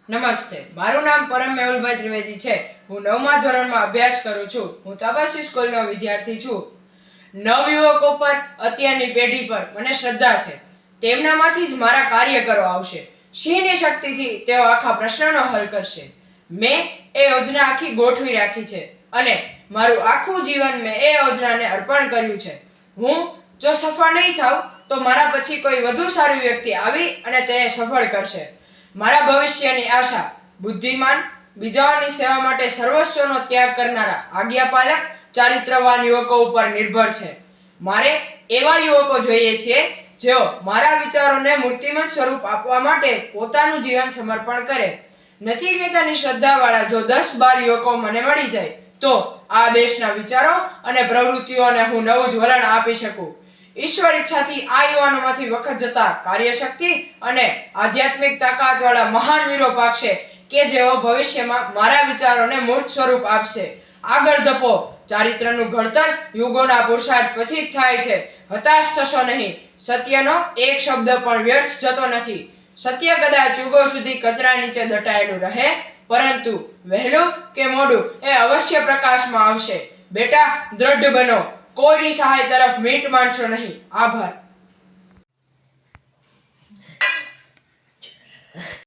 નમસ્તે, મારું નામ પરમ મેહુલભાઈ ત્રિવેદી છે. હું 9મા ધોરણમાં અભ્યાસ કરું છું. હું તપસ્વી સ્કૂલનો વિદ્યાર્થી છું. નવયુવકો પર, અત્યારની પેઢી પર મને શ્રદ્ધા છે. તેમનામાંથી જ મારા કાર્યકરો આવશે. સિંહની શક્તિથી તેઓ આખા પ્રશ્નનો હલ કરશે. મેં એ યોજના આખી ગોઠવી રાખી છે અને મારું આખું જીવન મેં એ યોજનાને અર્પણ કર્યું છે. હું જો સફળ નહીં થાઉં તો મારા પછી કોઈ વધુ સારી વ્યક્તિ આવી અને તેને સફળ કરશે. મારા ભવિષ્યની આશા બુદ્ધિમાન, બીજાઓની સેવા માટે સર્વસ્વનો ત્યાગ કરનારા આજ્ઞાપાલક, ચારિત્રવાન યુવકો ઉપર નિર્ભર છે. મારે એવા યુવકો જોઈએ છે જેઓ મારા વિચારોને મૂર્તિમંત સ્વરૂપ આપવા માટે પોતાનું જીવન સમર્પણ કરે. નચિકેતાની શ્રદ્ધાવાળા જો 10-12 યુવકો મને મળી જાય તો આ દેશના વિચારો અને પ્રવૃત્તિઓને હું નવું જ વલણ આપી શકું. ઈશ્વર ઈચ્છાથી આ યુવાનોમાંથી વખત જતા કાર્યશક્તિ અને આધ્યાત્મિક તાકાતવાળા મહાન વીરો પાકશે કે જેઓ ભવિષ્યમાં મારા વિચારોને મૂર્ત સ્વરૂપ આપશે. આગળ ધપો, ચારિત્રનું ઘડતર યુગોના પુરુષાર્થ પછી જ થાય છે. હતાશ થશો નહીં. સત્યનો એક શબ્દ પણ વ્યર્થ જતો નથી. સત્ય કદાચ યુગો સુધી કચરા નીચે દટાયેલું રહે, પરંતુ વહેલું કે મોડું એ અવશ્ય પ્રકાશમાં આવશે. બેટા, દ્રઢ બનો. કોઈની સહાય તરફ મીટ માંડશો નહીં. આભાર.